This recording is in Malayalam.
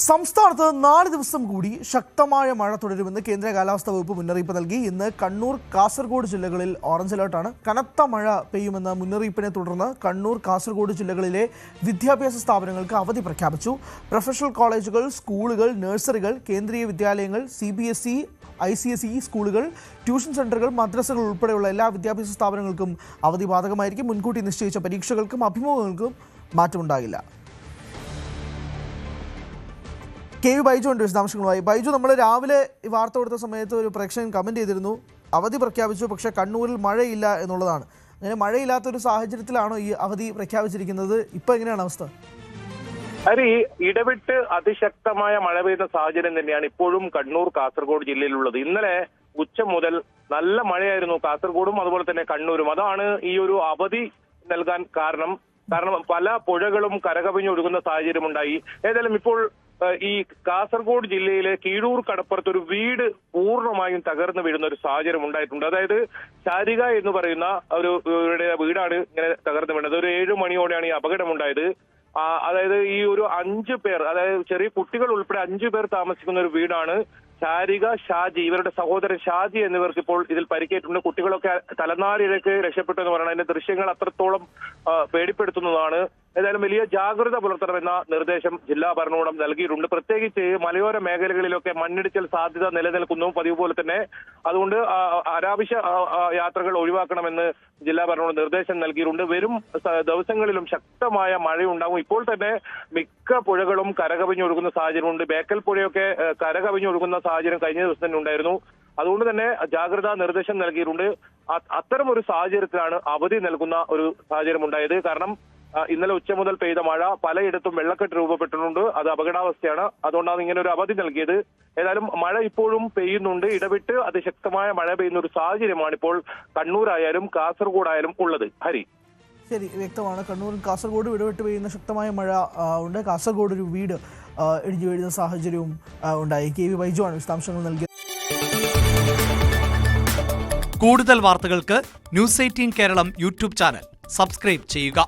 സംസ്ഥാനത്ത് 4 ദിവസം കൂടി ശക്തമായ മഴ തുടരുമെന്ന് കേന്ദ്ര കാലാവസ്ഥാ വകുപ്പ് മുന്നറിയിപ്പ് നൽകി. ഇന്ന് കണ്ണൂർ, കാസർഗോഡ് ജില്ലകളിൽ ഓറഞ്ച് അലർട്ടാണ്. കനത്ത മഴ പെയ്യുമെന്ന മുന്നറിയിപ്പിനെ തുടർന്ന് കണ്ണൂർ, കാസർഗോഡ് ജില്ലകളിലെ വിദ്യാഭ്യാസ സ്ഥാപനങ്ങൾക്ക് അവധി പ്രഖ്യാപിച്ചു. പ്രൊഫഷണൽ കോളേജുകൾ, സ്കൂളുകൾ, നഴ്സറികൾ, കേന്ദ്രീയ വിദ്യാലയങ്ങൾ, CBSE, ICSE സ്കൂളുകൾ, ട്യൂഷൻ സെന്ററുകൾ, മദ്രസകൾ ഉൾപ്പെടെയുള്ള എല്ലാ വിദ്യാഭ്യാസ സ്ഥാപനങ്ങൾക്കും അവധി ബാധകമായിരിക്കും. മുൻകൂട്ടി നിശ്ചയിച്ച പരീക്ഷകൾക്കും അഭിമുഖങ്ങൾക്കും മാറ്റമുണ്ടാകില്ല. KV ബൈജു ഉണ്ട് വിശദാംശങ്ങളുമായി. ബൈജു, നമ്മൾ രാവിലെ ഈ വാർത്ത കൊടുത്ത സമയത്ത് ഒരു പ്രേക്ഷകൻ കമൻറ്റ് ചെയ്തിരുന്നു, അവധി പ്രഖ്യാപിച്ചു, പക്ഷേ കണ്ണൂരിൽ മഴയില്ല എന്നുള്ളതാണ്. അങ്ങനെ മഴയില്ലാത്തൊരു സാഹചര്യത്തിലാണോ ഈ അവധി പ്രഖ്യാപിച്ചിരിക്കുന്നത്? ഇപ്പോൾ എങ്ങനെയാണ് അവസ്ഥ? ഇടവിട്ട് അതിശക്തമായ മഴ പെയ്യുന്ന സാഹചര്യം തന്നെയാണ് ഇപ്പോഴും കണ്ണൂർ, കാസർഗോഡ് ജില്ലയിലുള്ളത്. ഇന്നലെ ഉച്ച മുതൽ നല്ല മഴയായിരുന്നു കാസർഗോഡും അതുപോലെ തന്നെ കണ്ണൂരും. അതാണ് ഈ ഒരു അവധി നൽകാൻ കാരണം പല പുഴകളും കരകവിഞ്ഞൊഴുകുന്ന സാഹചര്യമുണ്ടായി. ഏതായാലും ഇപ്പോൾ ഈ കാസർഗോഡ് ജില്ലയിലെ കീഴൂർ കടപ്പുറത്ത് ഒരു വീട് പൂർണ്ണമായും തകർന്നു വീഴുന്ന ഒരു സാഹചര്യം ഉണ്ടായിട്ടുണ്ട്. അതായത് ശാരിക എന്ന് പറയുന്ന ഒരു വീടാണ് ഇങ്ങനെ തകർന്നു വീണത്. ഒരു 7 മണിയോടെയാണ് ഈ അപകടമുണ്ടായത്. അതായത് ഈ ഒരു 5 പേർ, അതായത് ചെറിയ കുട്ടികൾ ഉൾപ്പെടെ 5 പേർ താമസിക്കുന്ന ഒരു വീടാണ്. ശാരിക, ഷാജി, ഇവരുടെ സഹോദരൻ ഷാജി എന്നിവർക്ക് ഇപ്പോൾ ഇതിൽ പരിക്കേറ്റുണ്ട്. കുട്ടികളൊക്കെ തലനാരിഴക്ക് രക്ഷപ്പെട്ടു എന്ന് പറയുന്നത് അതിന്റെ ദൃശ്യങ്ങൾ അത്രത്തോളം പേടിപ്പെടുത്തുന്നതാണ്. ഏതായാലും വലിയ ജാഗ്രത പുലർത്തണമെന്ന നിർദ്ദേശം ജില്ലാ ഭരണകൂടം നൽകിയിട്ടുണ്ട്. പ്രത്യേകിച്ച് മലയോര മേഖലകളിലൊക്കെ മണ്ണിടിച്ചിൽ സാധ്യത നിലനിൽക്കുന്നു പതിവ് പോലെ തന്നെ. അതുകൊണ്ട് അനാവശ്യ യാത്രകൾ ഒഴിവാക്കണമെന്ന് ജില്ലാ ഭരണകൂടം നിർദ്ദേശം നൽകിയിട്ടുണ്ട്. വരും ദിവസങ്ങളിലും ശക്തമായ മഴയുണ്ടാകും. ഇപ്പോൾ തന്നെ മിക്ക പുഴകളും കരകവിഞ്ഞൊഴുകുന്ന സാഹചര്യമുണ്ട്. ബേക്കൽ പുഴയൊക്കെ കരകവിഞ്ഞൊഴുകുന്ന സാഹചര്യം കഴിഞ്ഞ ദിവസം തന്നെ ഉണ്ടായിരുന്നു. അതുകൊണ്ട് തന്നെ ജാഗ്രതാ നിർദ്ദേശം നൽകിയിട്ടുണ്ട്. അത്തരം ഒരു സാഹചര്യത്തിലാണ് അവധി നൽകുന്ന ഒരു സാഹചര്യം ഉണ്ടായത്. കാരണം ഇന്നലെ ഉച്ച മുതൽ പെയ്ത മഴ പലയിടത്തും വെള്ളക്കെട്ട് രൂപപ്പെട്ടിട്ടുണ്ട്. അത് അപകടാവസ്ഥയാണ്. അതുകൊണ്ടാണ് ഇങ്ങനെ ഒരു അവധി നൽകിയത്. ഏതായാലും മഴ ഇപ്പോഴും പെയ്യുന്നുണ്ട്. ഇടവിട്ട് അതിശക്തമായ മഴ പെയ്യുന്ന ഒരു സാഹചര്യമാണ് ഇപ്പോൾ കണ്ണൂരായാലും കാസർഗോഡായാലും ഉള്ളത്. ഹരി, ശരി, വ്യക്തമാണ്. കണ്ണൂരും കാസർഗോഡും ഇടവിട്ട് പെയ്യുന്ന ശക്തമായ മഴ ഉണ്ട്. കാസർഗോഡ് ഒരു വീട് ഇടിഞ്ഞു വീഴുന്ന സാഹചര്യവും ഉണ്ടായി. KV ബൈജു ആണ് വിശദാംശങ്ങൾ നൽകിയത്. കൂടുതൽ വാർത്തകൾക്ക് News 18 Keralam YouTube channel subscribe ചെയ്യുക.